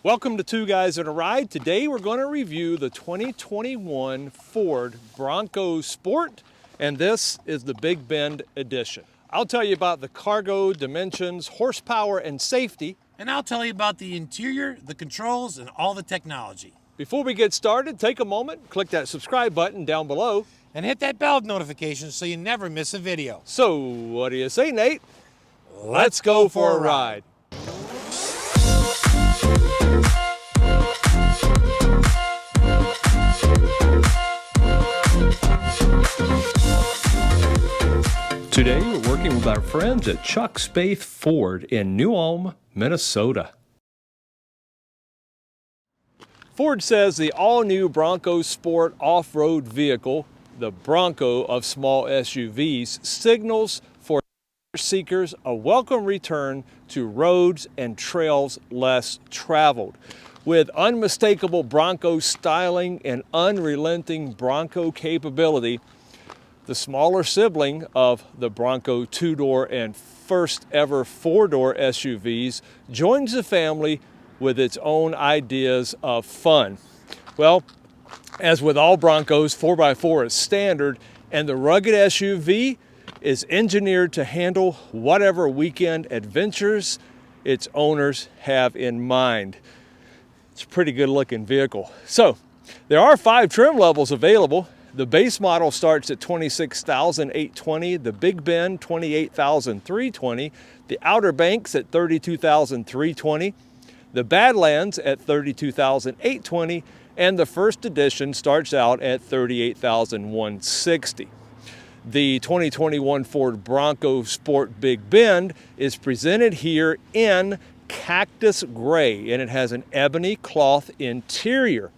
Welcome to Two Guys in a Ride. Today we're going to review the 2021 Ford Bronco Sport, and this is the Big Bend edition. I'll tell you about the cargo, dimensions, horsepower, and safety. And I'll tell you about the interior, the controls, and all the technology. Before we get started, take a moment, click that subscribe button down below. And hit that bell notification so you never miss a video. So, what do you say, Nate? Let's go for a ride. Today, we're working with our friends at Chuck Spaeth Ford in New Ulm, Minnesota. Ford says the all-new Bronco Sport off-road vehicle, the Bronco of small SUVs, signals for seekers a welcome return to roads and trails less traveled. With unmistakable Bronco styling and unrelenting Bronco capability, the smaller sibling of the Bronco two-door and first ever four-door SUVs joins the family with its own ideas of fun. Well, as with all Broncos, 4x4 is standard, and the rugged SUV is engineered to handle whatever weekend adventures its owners have in mind. It's a pretty good looking vehicle. So, there are 5 trim levels available. The base model starts at $26,820, the Big Bend $28,320, the Outer Banks at $32,320, the Badlands at $32,820, and the first edition starts out at $38,160. The 2021 Ford Bronco Sport Big Bend is presented here in Cactus Gray, and it has an ebony cloth interior.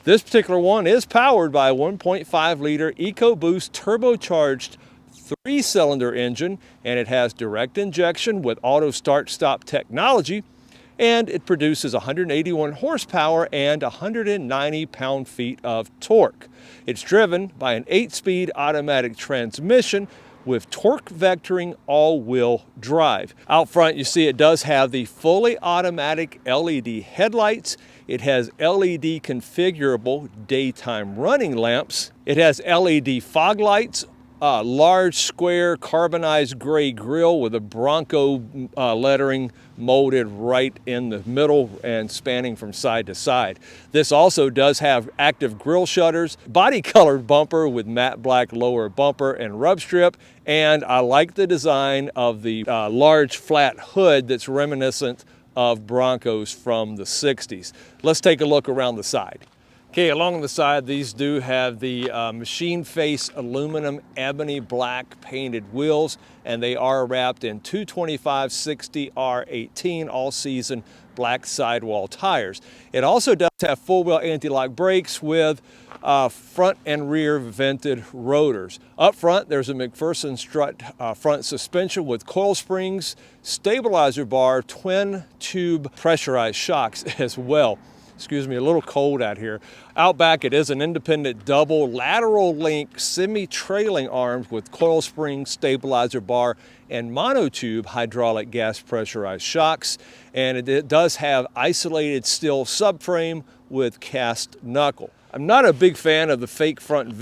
This particular one is powered by a 1.5-liter EcoBoost turbocharged 3-cylinder engine, and it has direct injection with auto start-stop technology, and it produces 181 horsepower and 190 pound-feet of torque. It's driven by an 8-speed automatic transmission with torque vectoring all-wheel drive. Out front, you see it does have the fully automatic LED headlights. It has LED configurable daytime running lamps. It has LED fog lights, a large square carbonized gray grille with a Bronco lettering molded right in the middle and spanning from side to side. This also does have active grille shutters, body colored bumper with matte black lower bumper and rub strip, and I like the design of the large flat hood that's reminiscent of Broncos from the 60s. Let's take a look around the side. Okay, along the side, these do have the machine face aluminum ebony black painted wheels, and they are wrapped in 225/60R18 all-season black sidewall tires. It also does have full-wheel anti-lock brakes with front and rear vented rotors. Up front, there's a McPherson strut front suspension with coil springs, stabilizer bar, twin tube pressurized shocks as well. Excuse me, a little cold out here. Out back, it is an independent double lateral link semi-trailing arms with coil spring, stabilizer bar, and monotube hydraulic gas pressurized shocks. And it does have isolated steel subframe with cast knuckle. I'm not a big fan of the fake front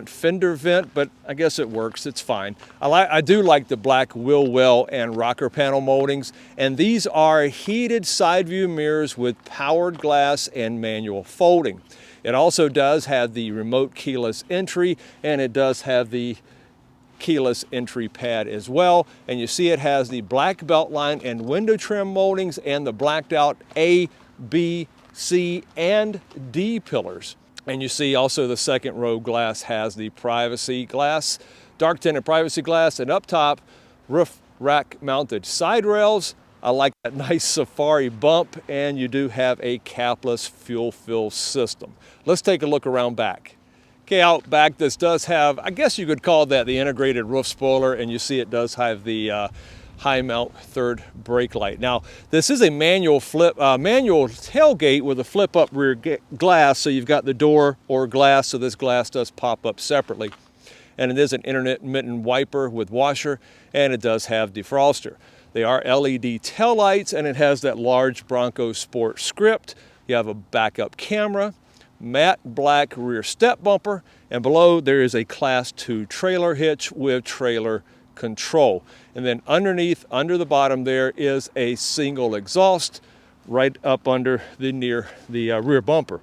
fender vent, but I guess it works, it's fine. I do like the black wheel well and rocker panel moldings, and these are heated side view mirrors with powered glass and manual folding. It also does have the remote keyless entry, and it does have the keyless entry pad as well. And you see it has the black belt line and window trim moldings and the blacked out A, B, C, and D pillars. And you see also the second row glass has the privacy glass, dark tinted privacy glass, and up top, roof rack mounted side rails. I like that nice safari bump, and you do have a capless fuel fill system. Let's take a look around back. Okay, out back, this does have, I guess you could call that the integrated roof spoiler, and you see it does have the high mount third brake light. Now, this is a manual tailgate with a flip up rear glass, so you've got the door or glass, so this glass does pop up separately. And it is an intermittent wiper with washer, and it does have defroster. They are LED taillights, and it has that large Bronco Sport script. You have a backup camera, matte black rear step bumper, and below there is a Class 2 trailer hitch with trailer control. And then underneath, under the bottom, there is a single exhaust right up under the rear bumper.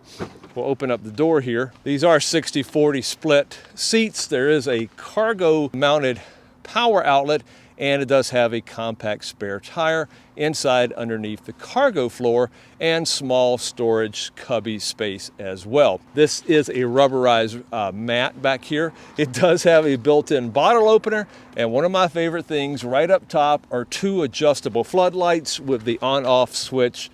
We'll open up the door here. These are 60-40 split seats. There is a cargo mounted power outlet, and it does have a compact spare tire inside underneath the cargo floor and small storage cubby space as well. This is a rubberized mat back here. It does have a built-in bottle opener, and one of my favorite things right up top are 2 adjustable floodlights with the on-off switch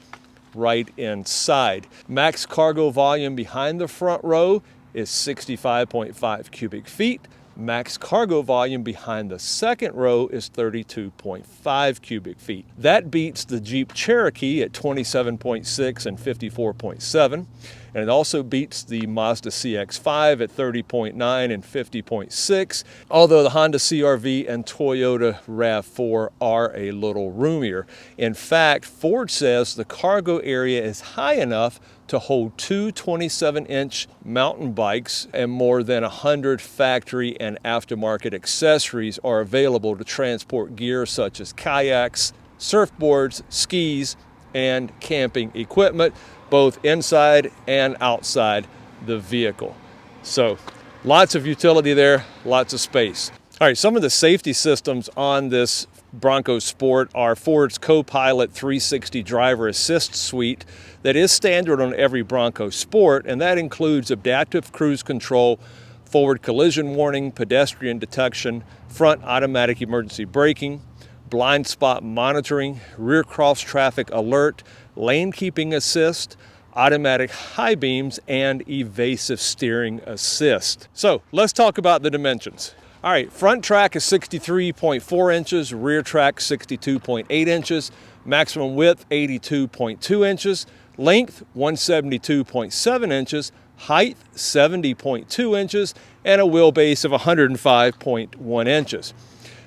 right inside. Max cargo volume behind the front row is 65.5 cubic feet. Max cargo volume behind the second row is 32.5 cubic feet. That beats the Jeep Cherokee at 27.6 and 54.7. And it also beats the Mazda CX-5 at 30.9 and 50.6, although the Honda CR-V and Toyota RAV4 are a little roomier. In fact, Ford says the cargo area is high enough to hold 2 27-inch mountain bikes, and more than 100 factory and aftermarket accessories are available to transport gear such as kayaks, surfboards, skis, and camping equipment, both inside and outside the vehicle. So lots of utility there, lots of space. All right, some of the safety systems on this Bronco Sport are Ford's Co-Pilot 360 Driver Assist Suite that is standard on every Bronco Sport, and that includes adaptive cruise control, forward collision warning, pedestrian detection, front automatic emergency braking, blind spot monitoring, rear cross traffic alert, lane keeping assist, automatic high beams, and evasive steering assist. So let's talk about the dimensions. All right, front track is 63.4 inches, rear track 62.8 inches, maximum width 82.2 inches, length 172.7 inches, height 70.2 inches, and a wheelbase of 105.1 inches.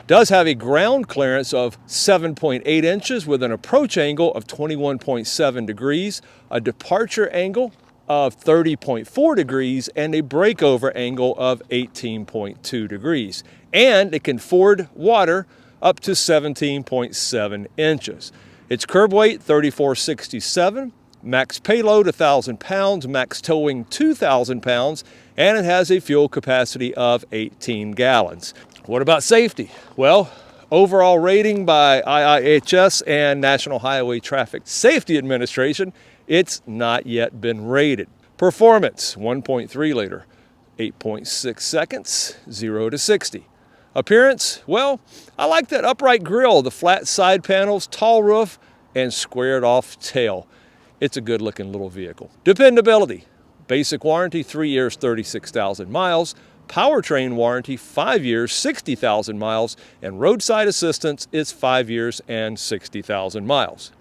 Does have a ground clearance of 7.8 inches with an approach angle of 21.7 degrees, a departure angle of 30.4 degrees, and a breakover angle of 18.2 degrees. And it can ford water up to 17.7 inches. Its curb weight 3467, max payload 1,000 pounds, max towing 2,000 pounds, and it has a fuel capacity of 18 gallons. What about safety? Well, overall rating by IIHS and National Highway Traffic Safety Administration, it's not yet been rated. Performance, 1.3 liter, 8.6 seconds, 0 to 60. Appearance, well, I like that upright grille, the flat side panels, tall roof, and squared off tail. It's a good looking little vehicle. Dependability, basic warranty, 3 years, 36,000 miles. Powertrain warranty, 5 years, 60,000 miles, and roadside assistance is 5 years and 60,000 miles.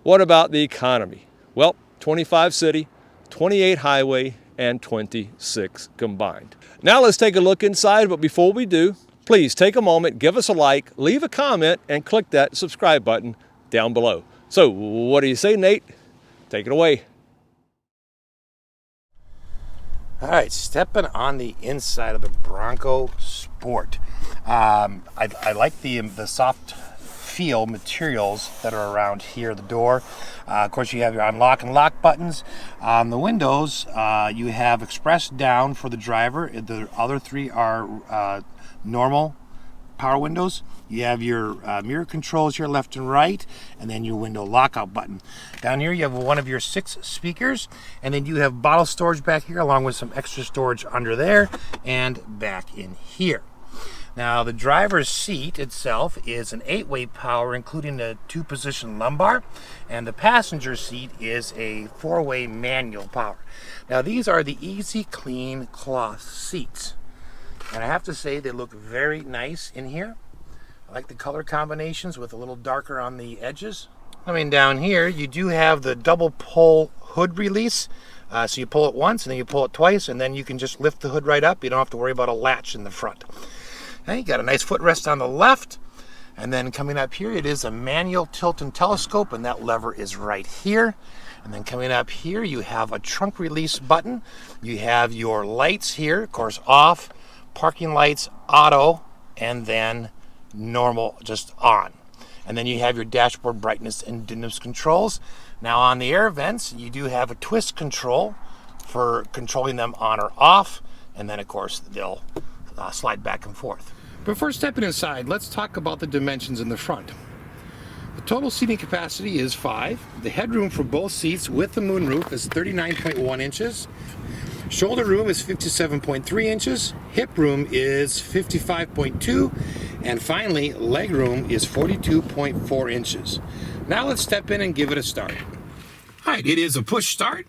What about the economy? Well, 25 city, 28 highway, and 26 combined. Now let's take a look inside, but before we do, please take a moment, give us a like, leave a comment, and click that subscribe button down below. So what do you say, Nate? Take it away. All right, stepping on the inside of the Bronco Sport. I like the soft feel materials that are around here, the door. Of course, you have your unlock and lock buttons. On the windows, you have express down for the driver. The other 3 are normal power windows. You have your mirror controls here left and right, and then your window lockout button. Down here you have one of your 6 speakers, and then you have bottle storage back here along with some extra storage under there and back in here. Now the driver's seat itself is an 8-way power, including a 2-position lumbar, and the passenger seat is a 4-way manual power. Now these are the Easy Clean cloth seats, and I have to say they look very nice in here. I like the color combinations with a little darker on the edges. Coming down here, you do have the double pull hood release. So you pull it once and then you pull it twice, and then you can just lift the hood right up. You don't have to worry about a latch in the front. Now you got a nice footrest on the left. And then coming up here, it is a manual tilt and telescope, and that lever is right here. And then coming up here, you have a trunk release button. You have your lights here, of course, off, parking lights, auto, and then normal, just on. And then you have your dashboard brightness and dimness controls. Now on the air vents, you do have a twist control for controlling them on or off. And then, of course, they'll slide back and forth. Before stepping inside, let's talk about the dimensions in the front. The total seating capacity is 5. The headroom for both seats with the moonroof is 39.1 inches. Shoulder room is 57.3 inches. Hip room is 55.2. And finally, leg room is 42.4 inches. Now let's step in and give it a start. All right, it is a push start.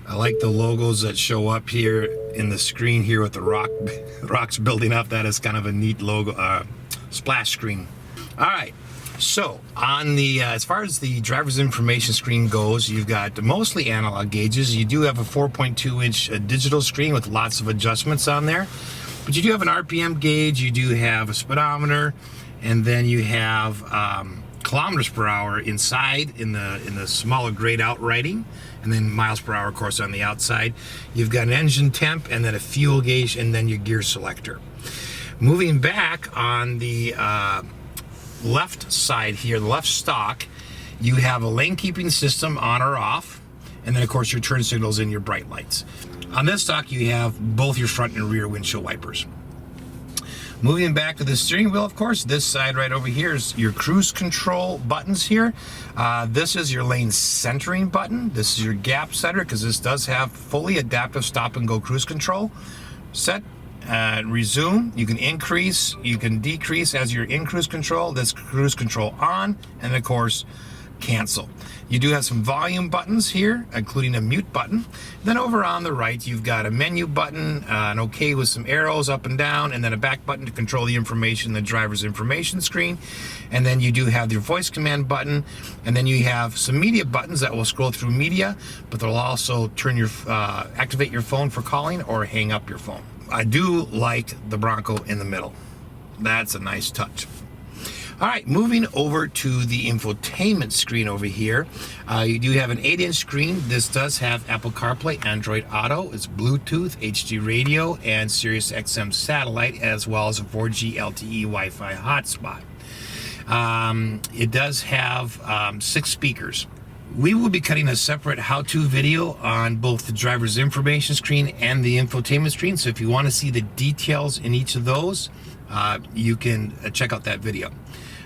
I like the logos that show up here in the screen here with the rocks building up. That is kind of a neat logo, splash screen. All right, so on the as far as the driver's information screen goes, you've got mostly analog gauges. You do have a 4.2-inch digital screen with lots of adjustments on there, but you do have an RPM gauge. You do have a speedometer, and then you have kilometers per hour inside in the smaller grayed out writing, and then miles per hour, of course, on the outside. You've got an engine temp, and then a fuel gauge, and then your gear selector. Moving back on the left side here, the left stock, you have a lane keeping system on or off, and then of course your turn signals and your bright lights. On this stock you have both your front and rear windshield wipers. Moving back to the steering wheel, of course, this side right over here is your cruise control buttons here. This is your lane centering button. This is your gap setter, because this does have fully adaptive stop and go cruise control. Set, resume, you can increase, you can decrease as you're in cruise control. This cruise control on, and of course cancel. You do have some volume buttons here, including a mute button. Then over on the right you've got a menu button, an OK with some arrows up and down, and then a back button to control the information, the driver's information screen. And then you do have your voice command button, and then you have some media buttons that will scroll through media, but they'll also turn your activate your phone for calling or hang up your phone. I do like the Bronco in the middle. That's a nice touch. All right, moving over to the infotainment screen over here. You do have an 8-inch screen. This does have Apple CarPlay, Android Auto, it's Bluetooth, HD radio, and Sirius XM satellite, as well as a 4G LTE Wi-Fi hotspot. It does have 6 speakers. We will be cutting a separate how-to video on both the driver's information screen and the infotainment screen. So if you want to see the details in each of those, you can check out that video.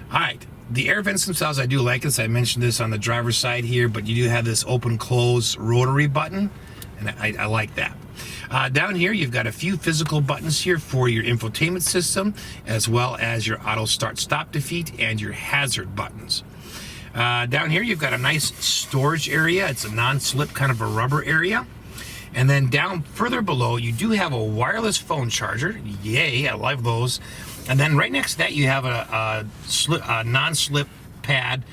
All right, the air vents themselves, I do like this. I mentioned this on the driver's side here, but you do have this open-close rotary button, and I like that. Down here, you've got a few physical buttons here for your infotainment system, as well as your auto start stop defeat and your hazard buttons. Down here, you've got a nice storage area. It's a non-slip kind of a rubber area. And then down further below, you do have a wireless phone charger. Yay, I love those. And then right next to that, you have a non-slip pad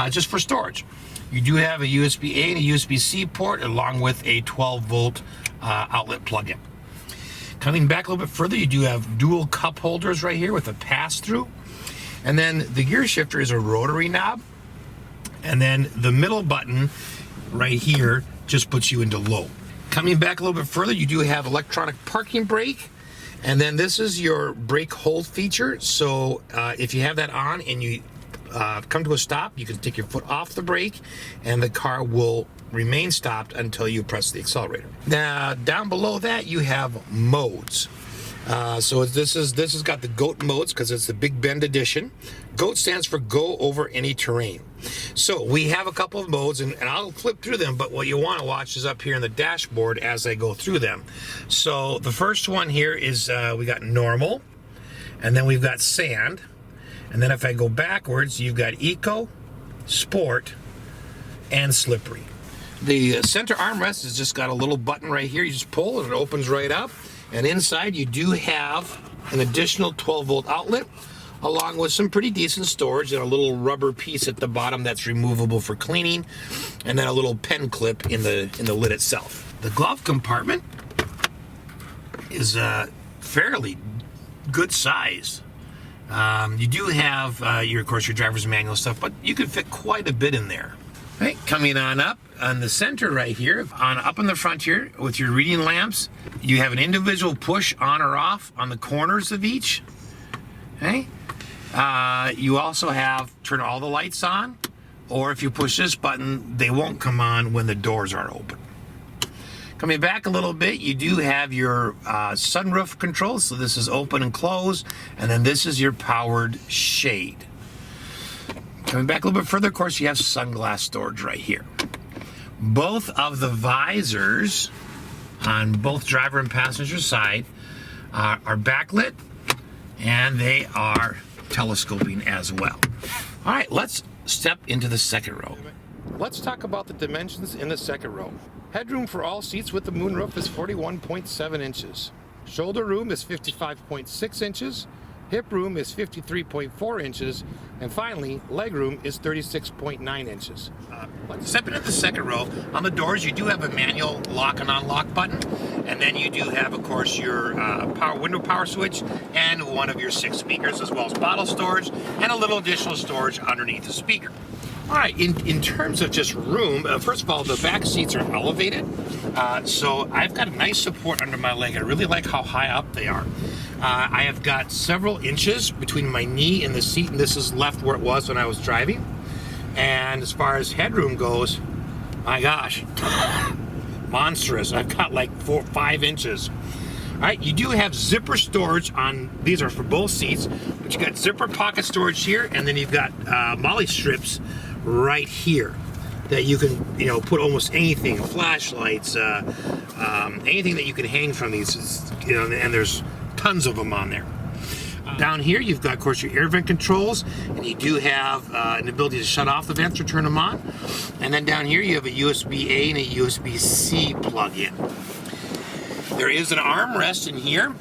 just for storage. You do have a USB-A and a USB-C port, along with a 12-volt outlet plug-in. Coming back a little bit further, you do have dual cup holders right here with a pass-through. And then the gear shifter is a rotary knob. And then the middle button right here just puts you into low. Coming back a little bit further, you do have electronic parking brake. And then this is your brake hold feature. So if you have that on and you come to a stop, you can take your foot off the brake and the car will remain stopped until you press the accelerator. Now down below that you have modes. So this has got the GOAT modes because it's the Big Bend edition. GOAT stands for go over any terrain. So we have a couple of modes, and I'll flip through them, but what you want to watch is up here in the dashboard as I go through them. So the first one here is we got normal, and then we've got sand, and then if I go backwards, you've got eco, sport, and slippery. The center armrest has just got a little button right here. You just pull and it opens right up. And inside you do have an additional 12-volt outlet, along with some pretty decent storage and a little rubber piece at the bottom that's removable for cleaning, and then a little pen clip in the lid itself. The glove compartment is fairly good size. You do have, of course, your driver's manual stuff, but you could fit quite a bit in there. Right, coming on up on the center right here, up in the front here with your reading lamps, you have an individual push on or off on the corners of each. Okay. You also have turn all the lights on, or if you push this button, they won't come on when the doors are open. Coming back a little bit, you do have your sunroof controls. So this is open and close, and then this is your powered shade. Coming back a little bit further, of course, you have sunglass storage right here. Both of the visors on both driver and passenger side are backlit, and they are telescoping as well. All right, let's step into the second row. Let's talk about the dimensions in the second row. Headroom for all seats with the moonroof is 41.7 inches. Shoulder room is 55.6 inches. Hip room is 53.4 inches. And finally, leg room is 36.9 inches. Stepping into the second row, on the doors you do have a manual lock and unlock button. And then you do have, of course, your window power switch and one of your 6 speakers, as well as bottle storage and a little additional storage underneath the speaker. All right, in terms of just room, first of all, the back seats are elevated. So I've got a nice support under my leg. I really like how high up they are. I have got several inches between my knee and the seat, and this is left where it was when I was driving. And as far as headroom goes, my gosh, monstrous. I've got like 4-5 inches. All right, you do have zipper storage on, these are for both seats, but you got zipper pocket storage here, and then you've got molly strips right here that you can, put almost anything, flashlights, anything that you can hang from these, and there's tons of them on there. Down here, you've got, of course, your air vent controls, and you do have an ability to shut off the vents or turn them on. And then down here, you have a USB-A and a USB-C plug-in. There is an armrest in here.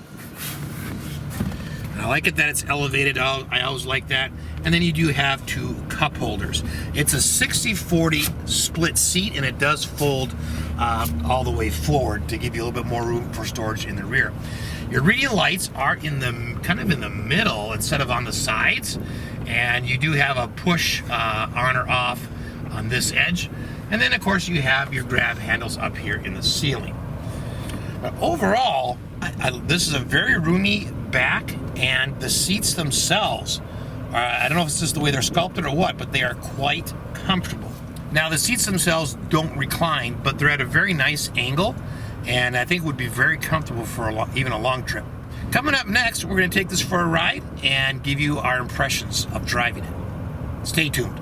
And I like it that it's elevated. I always like that. And then you do have 2 cup holders. It's a 60-40 split seat, and it does fold all the way forward to give you a little bit more room for storage in the rear. Your reading lights are kind of in the middle instead of on the sides, and you do have a push on or off on this edge. And then, of course, you have your grab handles up here in the ceiling. Overall, this is a very roomy back, and the seats themselves, I don't know if it's just the way they're sculpted or what, but they are quite comfortable. Now, the seats themselves don't recline, but they're at a very nice angle, and I think would be very comfortable for even a long trip. Coming up next, we're going to take this for a ride and give you our impressions of driving it. Stay tuned.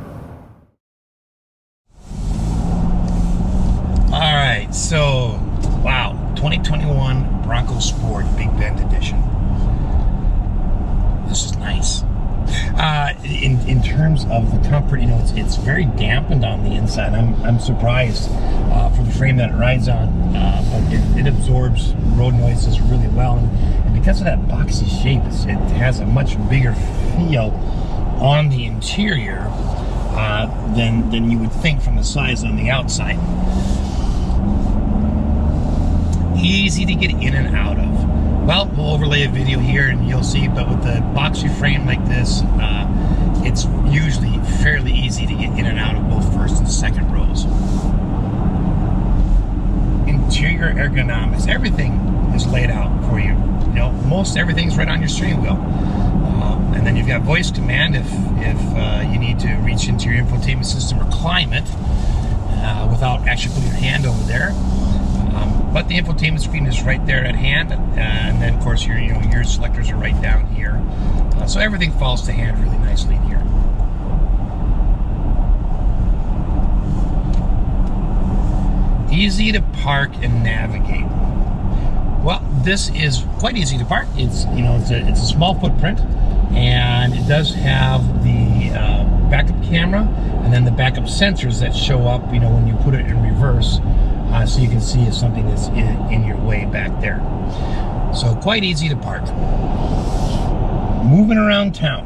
All right, so wow, 2021 Bronco Sport Big Bend Edition. This is nice. In terms of the comfort, it's very dampened on the inside. I'm surprised for the frame that it rides on, but it absorbs road noises really well, and because of that boxy shape, it has a much bigger feel on the interior than you would think from the size on the outside. Easy to get in and out of. Well, we'll overlay a video here and you'll see, but with the boxy frame like this, it's usually fairly easy to get in and out of both first and second rows. Interior ergonomics, everything is laid out for you. Most everything's right on your steering wheel. And then you've got voice command if you need to reach into your infotainment system or climb it without actually putting your hand over there. But the infotainment screen is right there at hand, and then of course your selectors are right down here. So everything falls to hand really nicely here. Easy to park and navigate. Well, this is quite easy to park. It's it's a small footprint, and it does have the backup camera and then the backup sensors that show up when you put it in reverse. So you can see if something is in your way back there. So quite easy to park. Moving around town.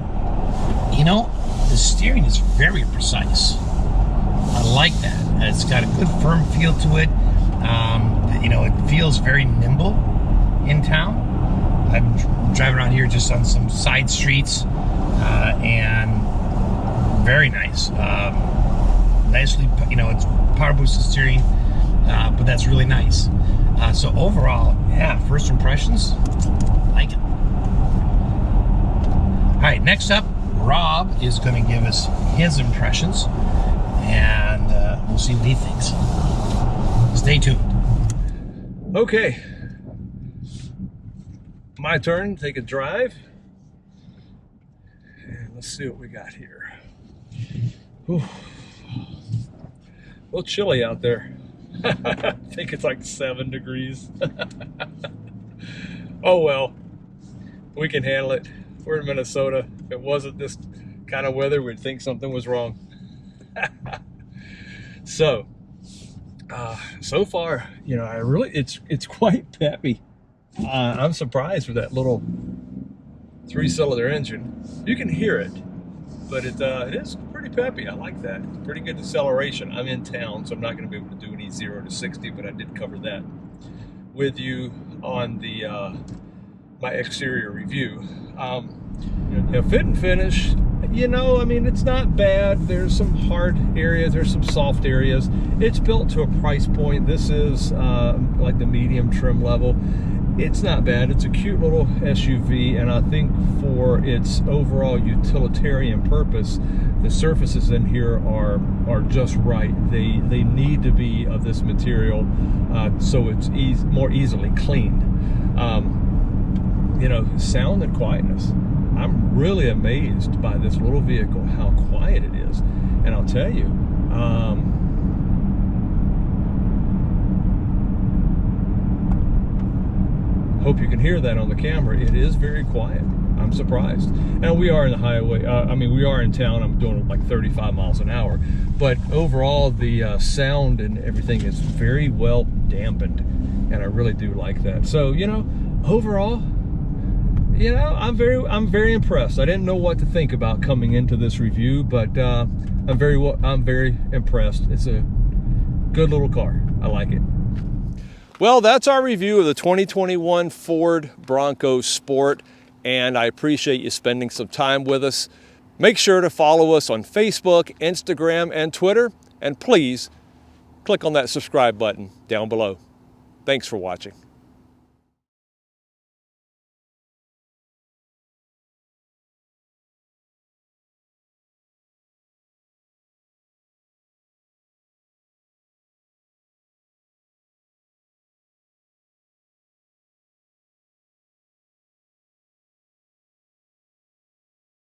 The steering is very precise. I like that. It's got a good firm feel to it. It feels very nimble in town. I'm driving around here just on some side streets, and very nice. Nicely, it's power boosted steering, but that's really nice. So overall, yeah, first impressions, like it. All right, next up, Rob is going to give us his impressions, and we'll see what he thinks. Stay tuned. Okay, my turn to take a drive. And let's see what we got here. Whew. A little chilly out there. I think it's like 7 degrees. Oh well, we can handle it. We're in Minnesota. If it wasn't this kind of weather, we'd think something was wrong. So far, it's quite peppy. I'm surprised with that little 3-cylinder engine. You can hear it, but it is pretty peppy. I like that. Pretty good acceleration. I'm in town, so I'm not going to be able to do any 0 to 60, but I did cover that with you on the my exterior review. Fit and finish, it's not bad. There's some hard areas, there's some soft areas. It's built to a price point. This is like the medium trim level. It's not bad. It's a cute little SUV, and I think for its overall utilitarian purpose, the surfaces in here are just right. They need to be of this material, so it's more easily cleaned. Sound and quietness. I'm really amazed by this little vehicle, how quiet it is. And I'll tell you, hope you can hear that on the camera. It is very quiet. I'm surprised. And we are in the highway. We are in town. I'm doing like 35 miles an hour. But overall, the sound and everything is very well dampened. And I really do like that. So, overall, I'm very impressed. I didn't know what to think about coming into this review, but I'm very impressed. It's a good little car. I like it. Well, that's our review of the 2021 Ford Bronco Sport, and I appreciate you spending some time with us. Make sure to follow us on Facebook, Instagram, and Twitter, and please click on that subscribe button down below. Thanks for watching.